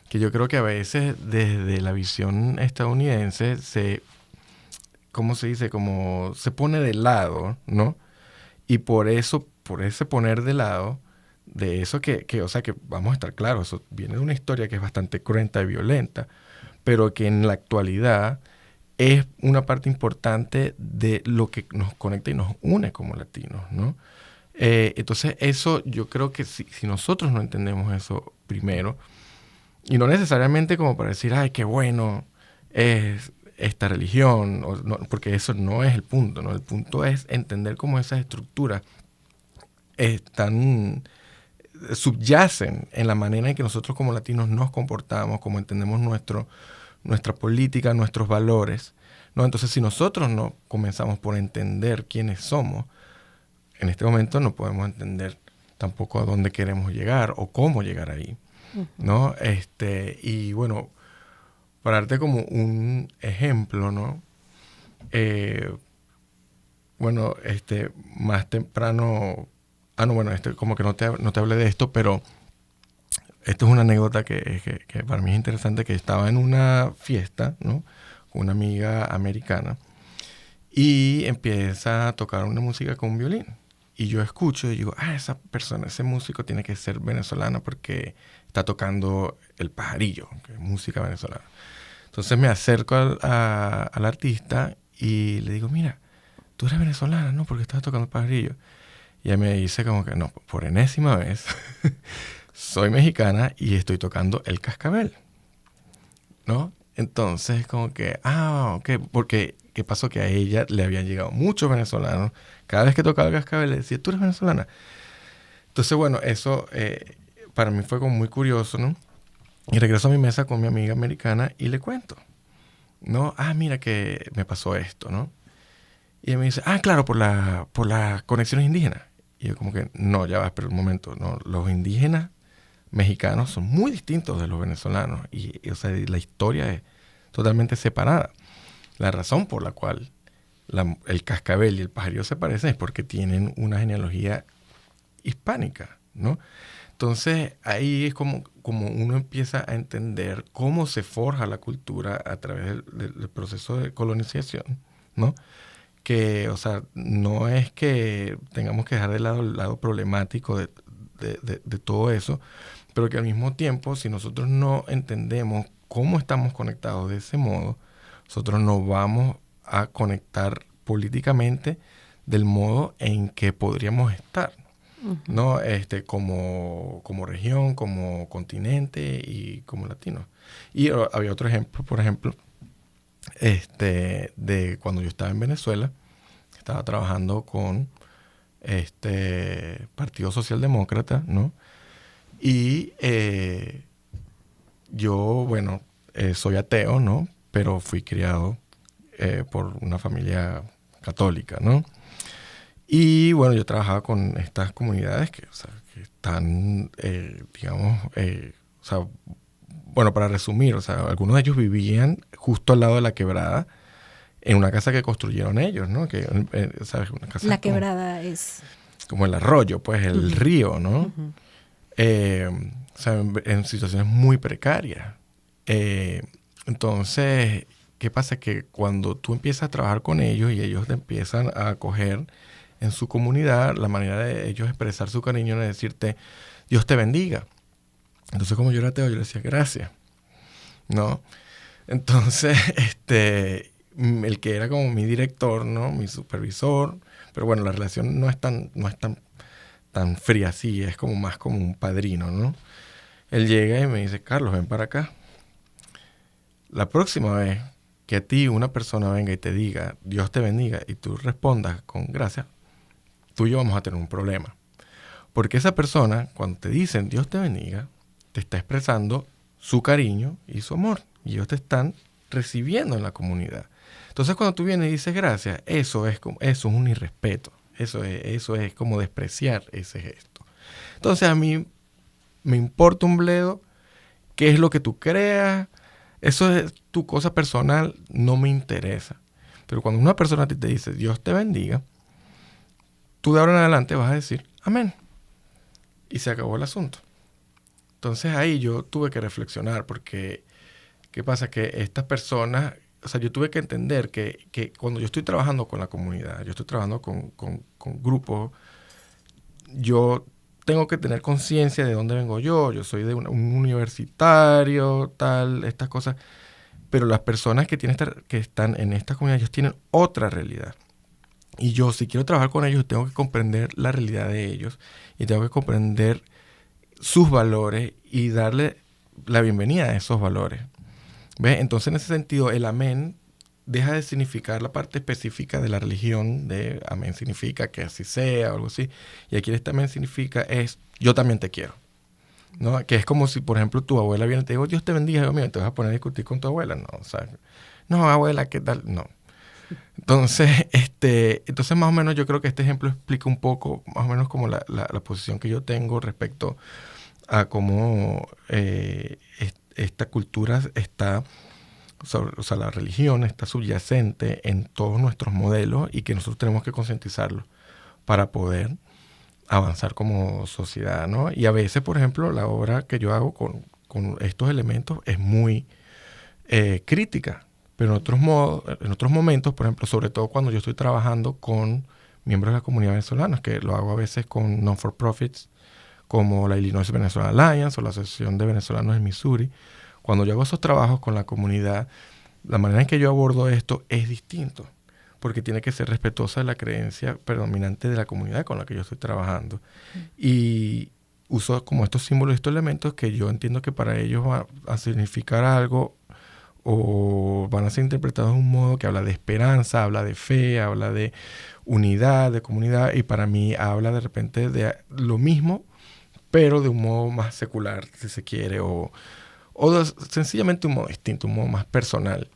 que yo creo que a veces desde la visión estadounidense ¿cómo se dice? Como se pone de lado, ¿no? Y por ese poner de lado, de eso o sea, que vamos a estar claros, eso viene de una historia que es bastante cruenta y violenta, pero que en la actualidad es una parte importante de lo que nos conecta y nos une como latinos, ¿no? Entonces eso yo creo que si nosotros no entendemos eso primero, y no necesariamente como para decir, ay, qué bueno es esta religión, no, porque eso no es el punto, ¿no? El punto es entender cómo esas estructuras subyacen en la manera en que nosotros como latinos nos comportamos, como entendemos nuestra política, nuestros valores, ¿no? Entonces, si nosotros no comenzamos por entender quiénes somos, en este momento no podemos entender tampoco a dónde queremos llegar o cómo llegar ahí, ¿no? Y bueno, para darte como un ejemplo, ¿no? Más temprano, como que no te hablé de esto, pero esto es una anécdota que para mí es interesante, que estaba en una fiesta, ¿no? Con una amiga americana y empieza a tocar una música con un violín. Y yo escucho y digo, esa persona, ese músico tiene que ser venezolano porque está tocando El Pajarillo, que es música venezolana. Entonces me acerco al artista y le digo, mira, tú eres venezolana, ¿no? Porque estás tocando El Pajarillo. Y ella me dice como que, no, por enésima vez, soy mexicana y estoy tocando El Cascabel, ¿no? Entonces como que, ok, porque ¿qué pasó? Que a ella le habían llegado muchos venezolanos. Cada vez que tocaba El Cascabel le decía, ¿tú eres venezolana? Entonces, bueno, eso para mí fue como muy curioso, ¿no? Y regreso a mi mesa con mi amiga americana y le cuento, ¿no? Mira que me pasó esto, ¿no? Y ella me dice, claro, por las conexiones indígenas. Y yo como que, no, ya va, espera un momento, ¿no? Los indígenas mexicanos son muy distintos de los venezolanos. O sea, la historia es totalmente separada. La razón por la cual el cascabel y el pajarillo se parecen es porque tienen una genealogía hispánica, ¿no? Entonces, ahí es como uno empieza a entender cómo se forja la cultura a través del proceso de colonización, ¿no? Que, o sea, no es que tengamos que dejar de lado el lado problemático de todo eso, pero que al mismo tiempo, si nosotros no entendemos cómo estamos conectados de ese modo, nosotros no vamos a conectar políticamente del modo en que podríamos estar, ¿no? Como región, como continente y como latinos. Y había otro ejemplo, por ejemplo, de cuando yo estaba en Venezuela, estaba trabajando con Partido Socialdemócrata, ¿no? Y yo, bueno, soy ateo, ¿no? Pero fui criado por una familia católica, ¿no? Y bueno, yo trabajaba con estas comunidades que están, digamos, o sea, bueno, para resumir, o sea, algunos de ellos vivían justo al lado de la quebrada, en una casa que construyeron ellos, ¿no? Que, ¿sabes? Una casa la quebrada es... como el arroyo, pues, el río, ¿no? O sea, en situaciones muy precarias. Entonces, ¿qué pasa? Que cuando tú empiezas a trabajar con ellos y ellos te empiezan a acoger en su comunidad, la manera de ellos expresar su cariño es decirte, Dios te bendiga. Entonces, como yo era ateo, yo le decía, gracias, ¿no? Entonces, el que era como mi director, ¿no? Mi supervisor, pero bueno, la relación no es tan fría así, es como más como un padrino, ¿no? Él llega y me dice, Carlos, ven para acá. La próxima vez que a ti una persona venga y te diga, Dios te bendiga, y tú respondas con gracias, tú y yo vamos a tener un problema. Porque esa persona, cuando te dicen Dios te bendiga, te está expresando su cariño y su amor. Y ellos te están recibiendo en la comunidad. Entonces, cuando tú vienes y dices gracias, eso es un irrespeto. Eso es como despreciar ese gesto. Entonces, a mí me importa un bledo qué es lo que tú creas. Eso es tu cosa personal, no me interesa. Pero cuando una persona te dice Dios te bendiga, tú de ahora en adelante vas a decir amén. Y se acabó el asunto. Entonces ahí yo tuve que reflexionar porque, ¿qué pasa? Que estas personas, o sea, yo tuve que entender que cuando yo estoy trabajando con la comunidad, yo estoy trabajando con grupos, yo tengo que tener conciencia de dónde vengo yo. Yo soy de un universitario, tal, estas cosas. Pero las personas que están en esta comunidad, ellos tienen otra realidad. Y yo, si quiero trabajar con ellos, tengo que comprender la realidad de ellos y tengo que comprender sus valores y darle la bienvenida a esos valores. ¿Ves? Entonces, en ese sentido, el amén deja de significar la parte específica de la religión, de amén significa que así sea o algo así, y aquí este amén significa es yo también te quiero, ¿no? Que es como si, por ejemplo, tu abuela viene y te digo, Dios te bendiga, Dios mío, te vas a poner a discutir con tu abuela, no, o sea, no, abuela, ¿qué tal? No. Entonces, entonces más o menos yo creo que este ejemplo explica un poco, más o menos como la posición que yo tengo respecto a cómo esta cultura está, o sea, la religión está subyacente en todos nuestros modelos y que nosotros tenemos que concientizarlo para poder avanzar como sociedad, ¿no? Y a veces, por ejemplo, la obra que yo hago con estos elementos es muy crítica, pero en otros momentos, por ejemplo, sobre todo cuando yo estoy trabajando con miembros de la comunidad venezolana, que lo hago a veces con non-for-profits, como la Illinois Venezuelan Alliance o la Asociación de Venezolanos en Missouri. Cuando yo hago esos trabajos con la comunidad, la manera en que yo abordo esto es distinto, porque tiene que ser respetuosa de la creencia predominante de la comunidad con la que yo estoy trabajando. Y uso como estos símbolos, estos elementos que yo entiendo que para ellos van a significar algo o van a ser interpretados de un modo que habla de esperanza, habla de fe, habla de unidad, de comunidad, y para mí habla de repente de lo mismo, pero de un modo más secular, si se quiere, o sencillamente un modo distinto, un modo más personal.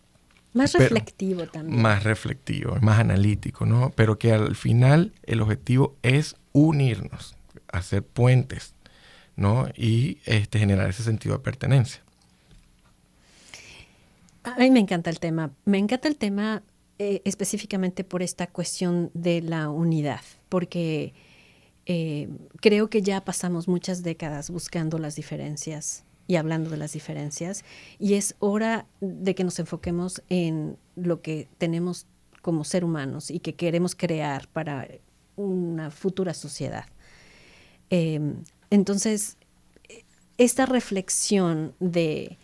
Más reflectivo también. Más reflectivo, más analítico, ¿no? Pero que al final el objetivo es unirnos, hacer puentes, ¿no? Y generar ese sentido de pertenencia. A mí me encanta el tema. Me encanta el tema específicamente por esta cuestión de la unidad, porque creo que ya pasamos muchas décadas buscando las diferencias y hablando de las diferencias, y es hora de que nos enfoquemos en lo que tenemos como ser humanos y que queremos crear para una futura sociedad. Entonces, esta reflexión de,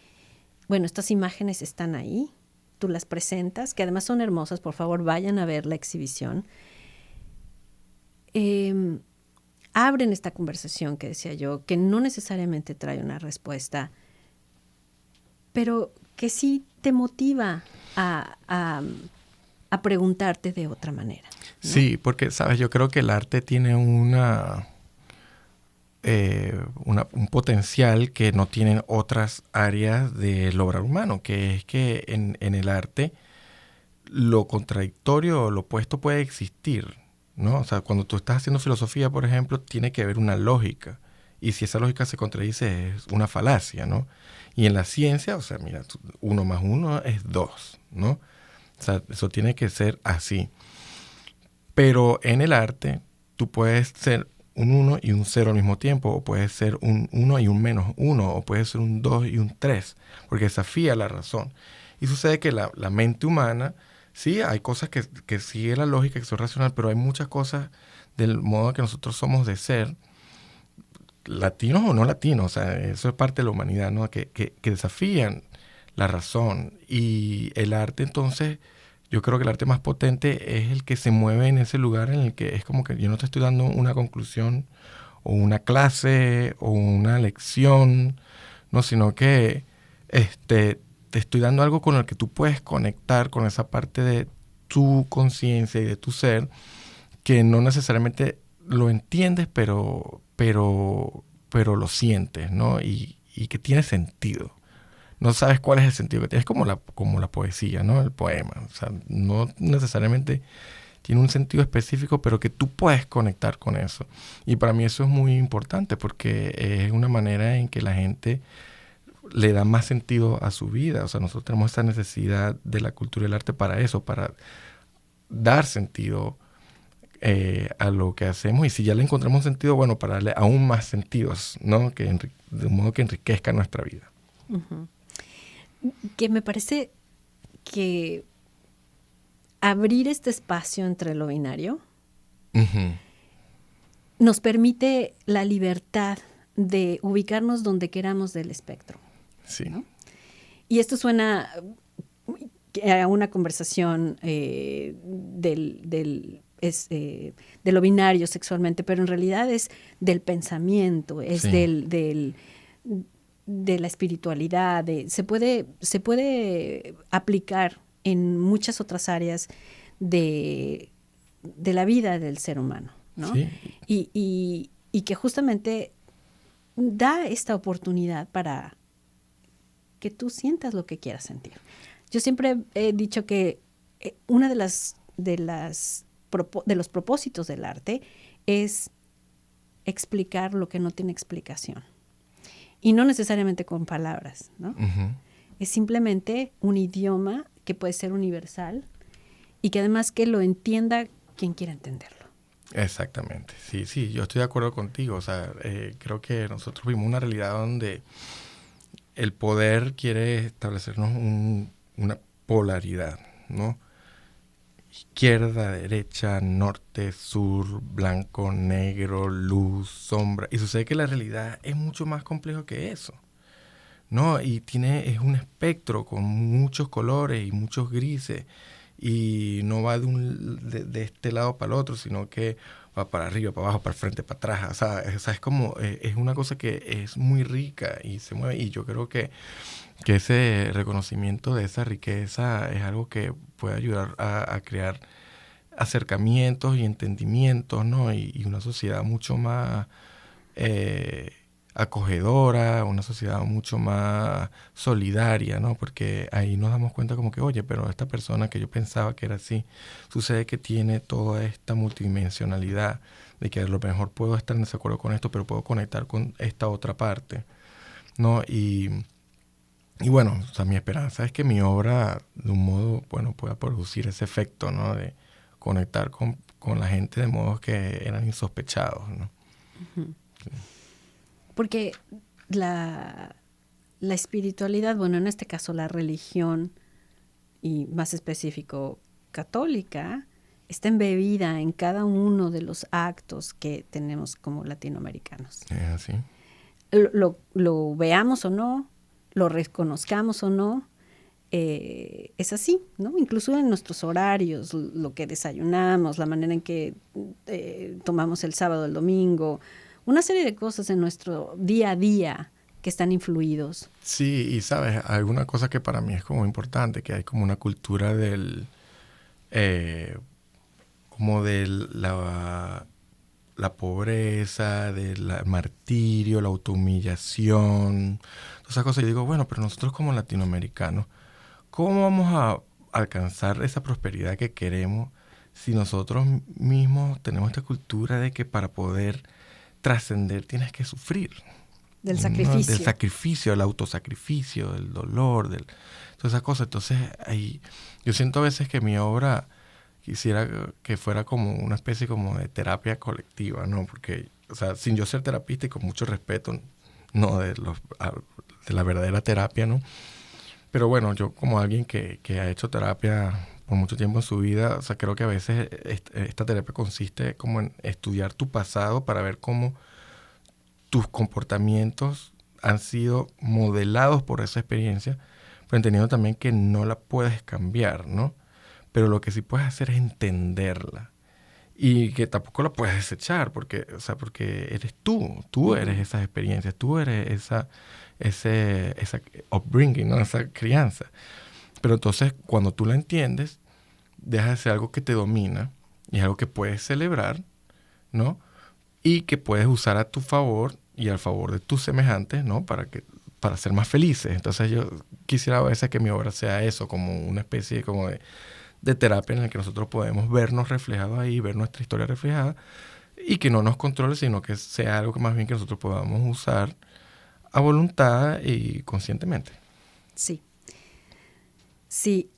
bueno, estas imágenes están ahí, tú las presentas, que además son hermosas, por favor vayan a ver la exhibición. Abren esta conversación que decía yo, que no necesariamente trae una respuesta, pero que sí te motiva a preguntarte de otra manera, ¿no? Sí, porque, sabes, yo creo que el arte tiene un potencial que no tienen otras áreas del obrar humano, que es que en el arte lo contradictorio o lo opuesto puede existir, ¿no? O sea, cuando tú estás haciendo filosofía, por ejemplo, tiene que haber una lógica. Y si esa lógica se contradice, es una falacia, ¿no? Y en la ciencia, o sea, mira, 1 más 1 es 2, ¿no? O sea, eso tiene que ser así. Pero en el arte, tú puedes ser un 1 y un 0 al mismo tiempo, o puedes ser un 1 y un -1, o puedes ser un 2 y un 3, porque desafía la razón. Y sucede que la mente humana, sí, hay cosas que sigue la lógica, que son racional, pero hay muchas cosas del modo que nosotros somos de ser, latinos o no latinos, o sea, eso es parte de la humanidad, ¿no? Que desafían la razón. Y el arte, entonces, yo creo que el arte más potente es el que se mueve en ese lugar en el que es como que yo no te estoy dando una conclusión o una clase o una lección, no, sino que te estoy dando algo con el que tú puedes conectar con esa parte de tu conciencia y de tu ser que no necesariamente lo entiendes, pero lo sientes, ¿no? Y que tiene sentido. No sabes cuál es el sentido que tiene. Es como la poesía, ¿no? El poema. O sea, no necesariamente tiene un sentido específico, pero que tú puedes conectar con eso. Y para mí eso es muy importante porque es una manera en que la gente le da más sentido a su vida. O sea, nosotros tenemos esa necesidad de la cultura y el arte para eso, para dar sentido a lo que hacemos. Y si ya le encontramos sentido, bueno, para darle aún más sentidos, ¿no? De un modo que enriquezca nuestra vida. Uh-huh. Que me parece que abrir este espacio entre lo binario uh-huh. nos permite la libertad de ubicarnos donde queramos del espectro. Sí. ¿No? Y esto suena a una conversación de lo binario sexualmente, pero en realidad es del pensamiento, es sí. de la espiritualidad, se puede aplicar en muchas otras áreas de la vida del ser humano, ¿no? Sí. Y que justamente da esta oportunidad para que tú sientas lo que quieras sentir. Yo siempre he dicho que una de los propósitos del arte es explicar lo que no tiene explicación. Y no necesariamente con palabras, ¿no? Uh-huh. Es simplemente un idioma que puede ser universal y que además que lo entienda quien quiera entenderlo. Exactamente, sí, yo estoy de acuerdo contigo. O sea, creo que nosotros vivimos una realidad donde el poder quiere establecernos una polaridad, ¿no? Izquierda, derecha, norte, sur, blanco, negro, luz, sombra. Y sucede que la realidad es mucho más complejo que eso, ¿no? Y es un espectro con muchos colores y muchos grises. Y no va de este lado para el otro, sino que va para arriba, para abajo, para el frente, para atrás. O sea, es como, es una cosa que es muy rica y se mueve. Y yo creo que ese reconocimiento de esa riqueza es algo que puede ayudar a crear acercamientos y entendimientos, ¿no? Y una sociedad mucho más acogedora, una sociedad mucho más solidaria, ¿no? Porque ahí nos damos cuenta como que, oye, pero esta persona que yo pensaba que era así, sucede que tiene toda esta multidimensionalidad de que a lo mejor puedo estar en desacuerdo con esto, pero puedo conectar con esta otra parte, ¿no? Y bueno, o sea, mi esperanza es que mi obra, de un modo, bueno, pueda producir ese efecto, ¿no? De conectar con la gente de modos que eran insospechados, ¿no? Uh-huh. Sí. Porque la espiritualidad, bueno, en este caso la religión, y más específico católica, está embebida en cada uno de los actos que tenemos como latinoamericanos. Es así. Lo veamos o no, lo reconozcamos o no, es así, ¿no? Incluso en nuestros horarios, lo que desayunamos, la manera en que tomamos el sábado, el domingo, una serie de cosas en nuestro día a día que están influidos. Sí, y sabes, alguna cosa que para mí es como importante, que hay como una cultura del, como de la pobreza, del martirio, la autohumillación, todas esas cosas. Y digo, bueno, pero nosotros como latinoamericanos, ¿cómo vamos a alcanzar esa prosperidad que queremos si nosotros mismos tenemos esta cultura de que para poder trascender tienes que sufrir? Del sacrificio. ¿No? Del sacrificio, del autosacrificio, del dolor, todas esas cosas. Entonces, ahí, yo siento a veces que mi obra quisiera que fuera como una especie como de terapia colectiva, ¿no? Porque, o sea, sin yo ser terapista y con mucho respeto, no de la verdadera terapia, ¿no? Pero bueno, yo como alguien que ha hecho terapia por mucho tiempo en su vida, o sea, creo que a veces esta terapia consiste como en estudiar tu pasado para ver cómo tus comportamientos han sido modelados por esa experiencia, pero entendiendo también que no la puedes cambiar, ¿no? Pero lo que sí puedes hacer es entenderla. Y que tampoco la puedes desechar, porque eres tú eres esas experiencias, tú eres esa upbringing, ¿no? Esa crianza. Pero entonces, cuando tú la entiendes, deja de ser algo que te domina y es algo que puedes celebrar, ¿no? Y que puedes usar a tu favor y al favor de tus semejantes, ¿no? Para ser más felices. Entonces yo quisiera a veces que mi obra sea eso, como una especie como de terapia en la que nosotros podemos vernos reflejados ahí, ver nuestra historia reflejada y que no nos controle, sino que sea algo que más bien que nosotros podamos usar a voluntad y conscientemente. Sí. Sí,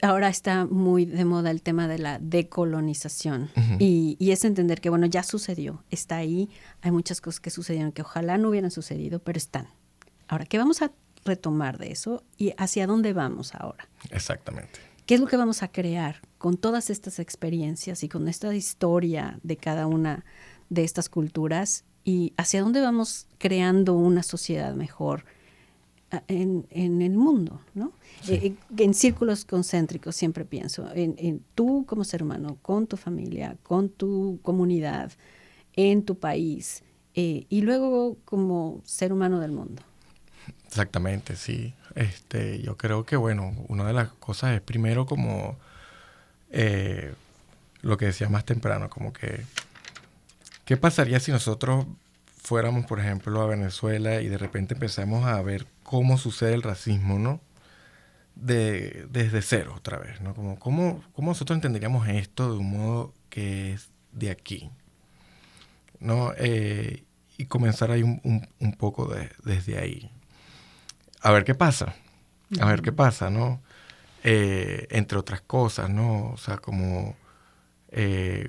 ahora está muy de moda el tema de la decolonización. Uh-huh. Y es entender que, bueno, ya sucedió, está ahí, hay muchas cosas que sucedieron que ojalá no hubieran sucedido, pero están. Ahora, ¿qué vamos a retomar de eso y hacia dónde vamos ahora? Exactamente. ¿Qué es lo que vamos a crear con todas estas experiencias y con esta historia de cada una de estas culturas y hacia dónde vamos creando una sociedad mejor en el mundo, ¿no? Sí. En círculos concéntricos siempre pienso, en tú como ser humano, con tu familia, con tu comunidad, en tu país y luego como ser humano del mundo. Exactamente, sí. Yo creo que, bueno, una de las cosas es primero como lo que decía más temprano, como que, ¿qué pasaría si nosotros fuéramos, por ejemplo, a Venezuela y de repente empezamos a ver cómo sucede el racismo, ¿no? Desde cero otra vez, ¿no? Como, ¿cómo nosotros entenderíamos esto de un modo que es de aquí, ¿no? Y comenzar ahí un poco desde ahí. A ver qué pasa, a ver qué pasa, ¿no? Entre otras cosas, ¿no? O sea, como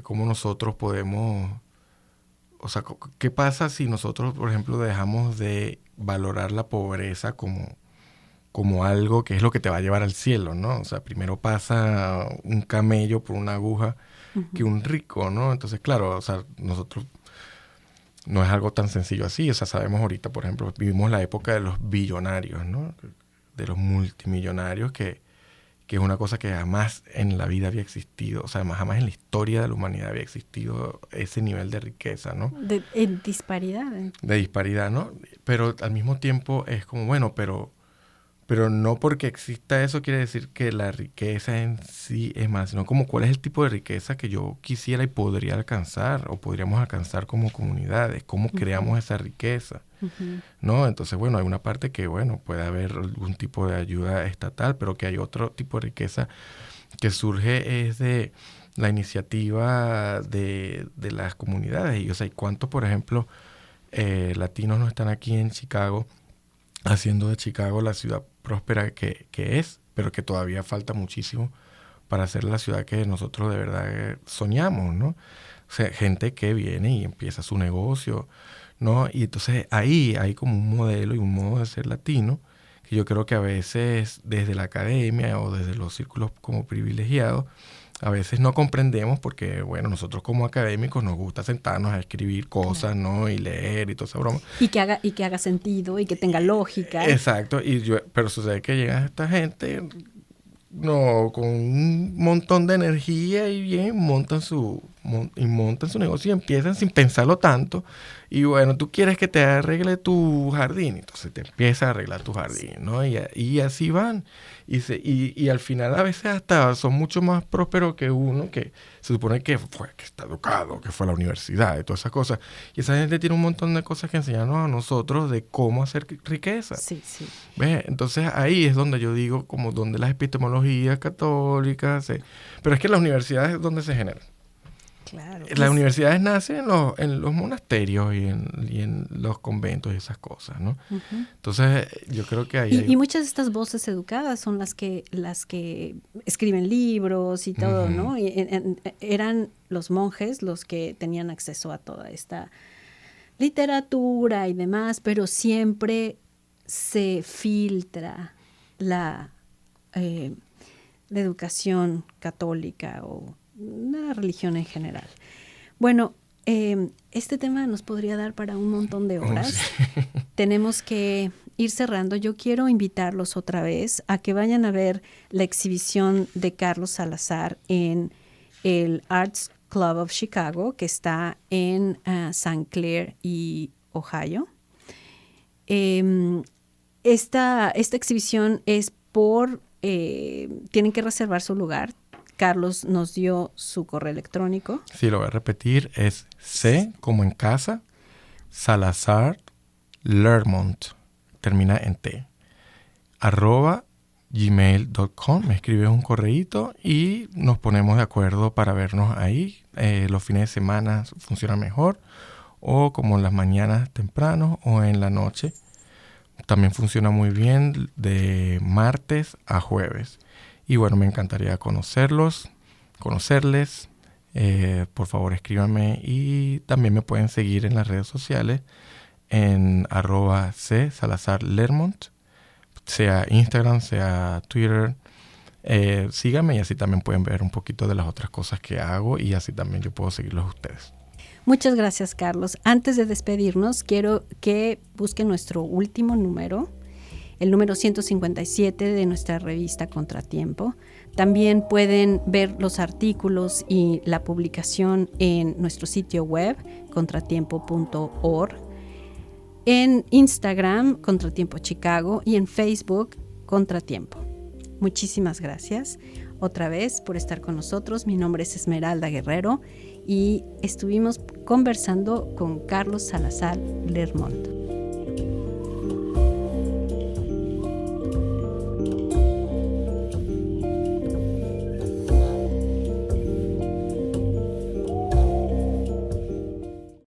cómo nosotros podemos, o sea, ¿qué pasa si nosotros, por ejemplo, dejamos de valorar la pobreza como algo que es lo que te va a llevar al cielo, ¿no? O sea, primero pasa un camello por una aguja que un rico, ¿no? Entonces, claro, o sea, nosotros no es algo tan sencillo así. O sea, sabemos ahorita, por ejemplo, vivimos la época de los billonarios, ¿no? De los multimillonarios, que es una cosa que jamás en la vida había existido. O sea, jamás en la historia de la humanidad había existido ese nivel de riqueza, ¿no? De disparidad. De disparidad, ¿no? Pero al mismo tiempo es como, bueno, pero no porque exista eso quiere decir que la riqueza en sí es más, sino como cuál es el tipo de riqueza que yo quisiera y podría alcanzar o podríamos alcanzar como comunidades, cómo creamos esa riqueza, ¿no? Entonces, bueno, hay una parte que, bueno, puede haber algún tipo de ayuda estatal, pero que hay otro tipo de riqueza que surge es de la iniciativa de las comunidades. Y, o sea, ¿cuántos, por ejemplo, latinos no están aquí en Chicago haciendo de Chicago la ciudad próspera que es, pero que todavía falta muchísimo para ser la ciudad que nosotros de verdad soñamos, ¿no? O sea, gente que viene y empieza su negocio, ¿no? Y entonces ahí hay como un modelo y un modo de ser latino que yo creo que a veces desde la academia o desde los círculos como privilegiados a veces no comprendemos porque, bueno, nosotros como académicos nos gusta sentarnos a escribir cosas, claro, ¿no? Y leer y toda esa broma. Y que haga sentido y que tenga lógica. Exacto, pero sucede que llega esta gente, no, con un montón de energía y bien, montan su negocio y empiezan sin pensarlo tanto. Y bueno, tú quieres que te arregle tu jardín, entonces te empieza a arreglar tu jardín, ¿no? Y así van. Y al final a veces hasta son mucho más prósperos que uno que se supone que está educado, que fue a la universidad y todas esas cosas. Y esa gente tiene un montón de cosas que enseñarnos a nosotros de cómo hacer riqueza. Sí, sí. ¿Ves? Entonces ahí es donde yo digo, como donde las epistemologías católicas, pero es que las universidades es donde se generan. Claro. Las universidades nacen en los monasterios y en los conventos y esas cosas, ¿no? Entonces, yo creo que ahí y muchas de estas voces educadas son las que escriben libros y todo, ¿no? Y eran los monjes los que tenían acceso a toda esta literatura y demás, pero siempre se filtra la educación católica o la religión en general. Bueno, este tema nos podría dar para un montón de horas. Sí. Tenemos que ir cerrando. Yo quiero invitarlos otra vez a que vayan a ver la exhibición de Carlos Salazar en el Arts Club of Chicago, que está en St. Clair y Ohio. Esta exhibición es tienen que reservar su lugar. Carlos nos dio su correo electrónico. Sí, lo voy a repetir. Es C como en casa, Salazar Lermont, termina en T, @gmail.com. Me escribes un correíto y nos ponemos de acuerdo para vernos ahí. Los fines de semana funciona mejor, o como en las mañanas temprano o en la noche. También funciona muy bien de martes a jueves. Y bueno, me encantaría conocerles. Por favor, escríbanme y también me pueden seguir en las redes sociales en @csalazarlermont, sea Instagram, sea Twitter. Síganme y así también pueden ver un poquito de las otras cosas que hago y así también yo puedo seguirlos a ustedes. Muchas gracias, Carlos. Antes de despedirnos, quiero que busquen nuestro último número, el número 157 de nuestra revista Contratiempo. También pueden ver los artículos y la publicación en nuestro sitio web, contratiempo.org. en Instagram, Contratiempo Chicago, y en Facebook, Contratiempo. Muchísimas gracias otra vez por estar con nosotros. Mi nombre es Esmeralda Guerrero y estuvimos conversando con Carlos Salazar Lermont.